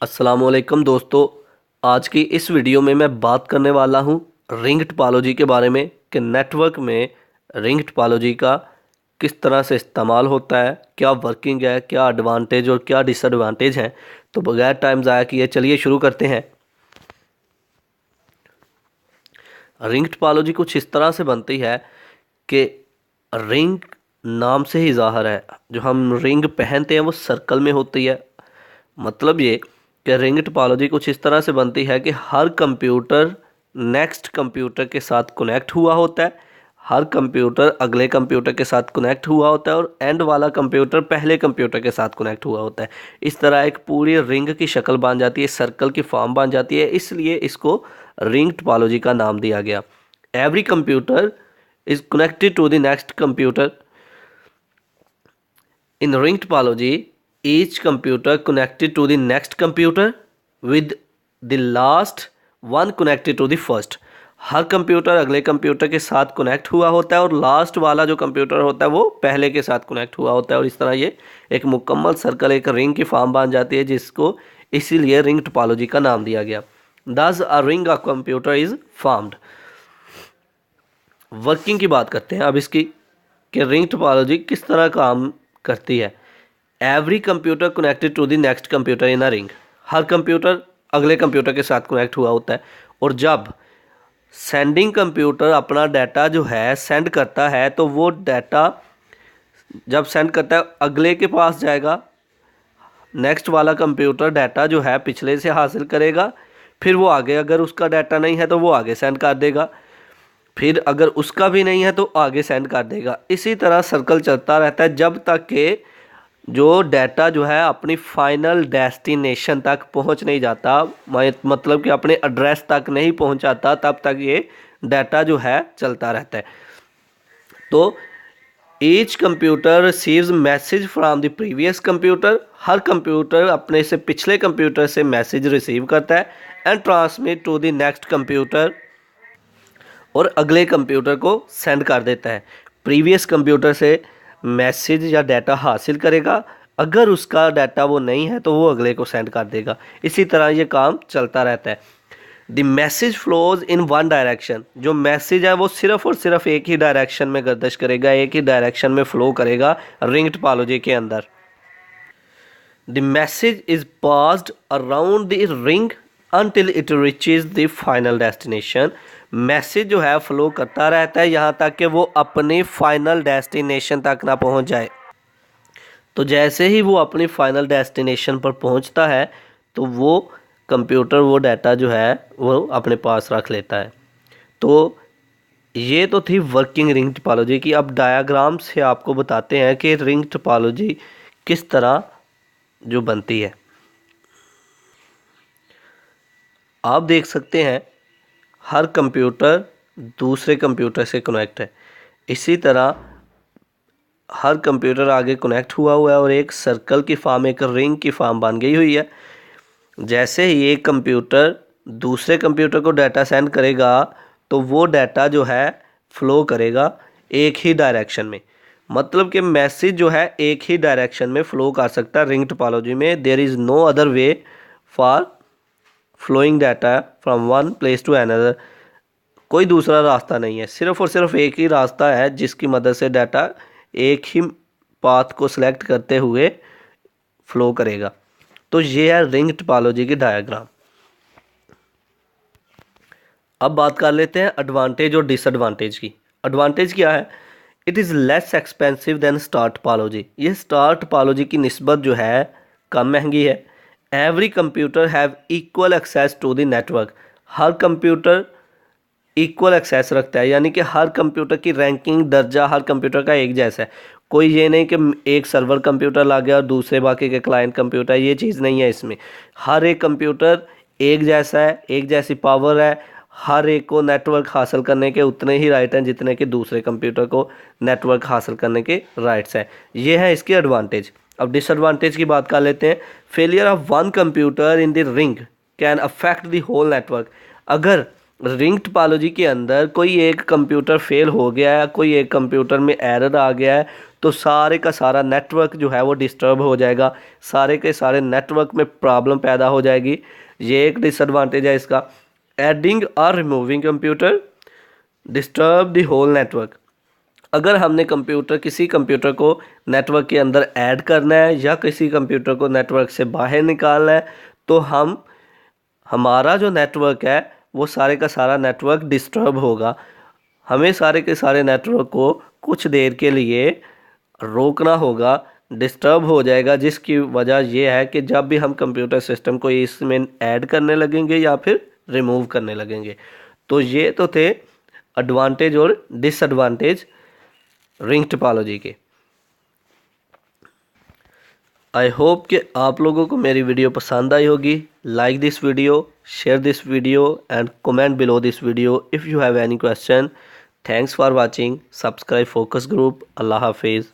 अस्सलामुअलैकुम दोस्तों। आज की इस वीडियो में मैं बात करने वाला हूँ रिंग टोपोलॉजी के बारे में कि नेटवर्क में रिंग टोपोलॉजी का किस तरह से इस्तेमाल होता है, क्या वर्किंग है, क्या एडवांटेज और क्या डिसएडवांटेज हैं। तो बगैर टाइम ज़ाया किए चलिए शुरू करते हैं। रिंग टोपोलॉजी कुछ इस तरह से बनती है कि रिंग नाम से ही ज़ाहिर है, जो हम रिंग पहनते हैं वो सर्कल में होती है। मतलब ये कि रिंग टोपोलॉजी कुछ इस तरह से बनती है कि हर कंप्यूटर नेक्स्ट कंप्यूटर के साथ कनेक्ट हुआ होता है, हर कंप्यूटर अगले कंप्यूटर के साथ कनेक्ट हुआ होता है और एंड वाला कंप्यूटर पहले कंप्यूटर के साथ कनेक्ट हुआ होता है। इस तरह एक पूरी रिंग की शक्ल बन जाती है, सर्कल की फॉर्म बन जाती है, इसलिए इसको रिंग टोपोलॉजी का नाम दिया गया। Every computer is connected to the next computer in ring topology. Each computer connected to the next computer with the last one connected to the first. Her computer अगले कंप्यूटर के साथ connect हुआ होता है और लास्ट वाला जो computer होता है वो पहले के साथ कनेक्ट हुआ होता है, और इस तरह ये एक मुकम्मल सर्कल, एक रिंग की फॉर्म बन जाती है, जिसको इसीलिए रिंग टोपोलॉजी का नाम दिया गया। Thus a ring of computer is formed. Working की बात करते हैं अब इसकी कि रिंग टोपोलॉजी किस तरह काम करती है। Every computer connected to the next computer in a ring. हर कंप्यूटर अगले कंप्यूटर के साथ कनेक्ट हुआ होता है, और जब सेंडिंग कंप्यूटर अपना डाटा जो है सेंड करता है तो वो डाटा जब सेंड करता है अगले के पास जाएगा, नेक्स्ट वाला कंप्यूटर डाटा जो है पिछले से हासिल करेगा, फिर वो आगे, अगर उसका डाटा नहीं है तो वो आगे सेंड कर देगा, फिर अगर उसका भी नहीं है तो आगे सेंड कर देगा। इसी तरह सर्कल चलता रहता है जब तक कि जो डाटा जो है अपनी फाइनल डेस्टिनेशन तक पहुंच नहीं जाता, मतलब कि अपने एड्रेस तक नहीं पहुंचाता, तब तक ये डाटा जो है चलता रहता है। तो each computer receives message from the previous computer. हर कंप्यूटर अपने से पिछले कंप्यूटर से मैसेज रिसीव करता है and transmit to the next computer, और अगले कंप्यूटर को सेंड कर देता है। प्रीवियस कंप्यूटर से मैसेज या डाटा हासिल करेगा, अगर उसका डाटा वो नहीं है तो वो अगले को सेंड कर देगा। इसी तरह ये काम चलता रहता है। The message flows in one direction. जो मैसेज है वो सिर्फ और सिर्फ एक ही डायरेक्शन में गर्दिश करेगा, एक ही डायरेक्शन में फ्लो करेगा रिंग टोपोलॉजी के अंदर। The message is passed around the ring until it reaches the final destination. Message जो है फ्लो करता रहता है यहाँ तक कि वो अपनी फाइनल डेस्टिनेशन तक ना पहुँच जाए। तो जैसे ही वो अपनी फाइनल डेस्टिनेशन पर पहुँचता है तो वो कंप्यूटर वो डाटा जो है वो अपने पास रख लेता है। तो ये तो थी वर्किंग रिंग टोपोलॉजी की। अब डायग्राम से आपको बताते हैं कि रिंग टोपोलॉजी किस तरह जो बनती है। आप देख सकते हैं हर कंप्यूटर दूसरे कंप्यूटर से कनेक्ट है। इसी तरह हर कंप्यूटर आगे कनेक्ट हुआ है और एक सर्कल की फॉर्म, एक रिंग की फॉर्म बन गई हुई है। जैसे ही एक कंप्यूटर दूसरे कंप्यूटर को डाटा सेंड करेगा तो वो डाटा जो है फ्लो करेगा एक ही डायरेक्शन में। मतलब कि मैसेज जो है एक ही डायरेक्शन में फ़्लो कर सकता है रिंग टोपोलॉजी में। There is no other way for flowing data from one place to another. कोई दूसरा रास्ता नहीं है, सिर्फ और सिर्फ एक ही रास्ता है जिसकी मदद से डाटा एक ही पाथ को सिलेक्ट करते हुए फ्लो करेगा। तो ये है रिंग टोपोलॉजी की डायग्राम। अब बात कर लेते हैं एडवांटेज और डिसएडवांटेज की। एडवांटेज क्या है? It is less expensive than star topology. ये स्टार टोपोलॉजी की निस्बत जो है कम महंगी है। Every computer have equal access to the network. हर कंप्यूटर इक्वल एक्सेस रखता है, यानी कि हर कंप्यूटर की रैंकिंग, दर्जा हर कंप्यूटर का एक जैसा है। कोई ये नहीं कि एक सर्वर कंप्यूटर ला गया और दूसरे बाकी के क्लाइंट कंप्यूटर, ये चीज़ नहीं है इसमें। हर एक कंप्यूटर एक जैसा है, एक जैसी पावर है, हर एक को नेटवर्क हासिल करने के उतने ही राइट हैं जितने कि दूसरे कंप्यूटर को नेटवर्क हासिल करने के राइट्स हैं। ये है इसकी एडवांटेज। अब डिसएडवांटेज की बात कर लेते हैं। Failure of one computer in the ring can affect the whole network. अगर रिंग टोपोलॉजी के अंदर कोई एक कंप्यूटर फेल हो गया है, कोई एक कंप्यूटर में एरर आ गया है, तो सारे का सारा नेटवर्क जो है वो डिस्टर्ब हो जाएगा, सारे के सारे नेटवर्क में प्रॉब्लम पैदा हो जाएगी। ये एक डिसएडवांटेज है इसका। एडिंग और removing computer disturb the whole network. अगर हमने किसी कंप्यूटर को नेटवर्क के अंदर ऐड करना है या किसी कंप्यूटर को नेटवर्क से बाहर निकालना है, तो हमारा जो नेटवर्क है वो सारे का सारा नेटवर्क डिस्टर्ब होगा। हमें सारे के सारे नेटवर्क को कुछ देर के लिए रोकना होगा, डिस्टर्ब हो जाएगा, जिसकी वजह ये है कि जब भी हम कंप्यूटर सिस्टम को इसमें ऐड करने लगेंगे या फिर रिमूव करने लगेंगे। तो ये तो थे एडवांटेज और डिसएडवांटेज रिंग टोपोलॉजी के। आई होप कि आप लोगों को मेरी वीडियो पसंद आई होगी। Like this video, share this video and comment below this video if you have any question. Thanks for watching. Subscribe focus group. अल्लाह हाफिज़।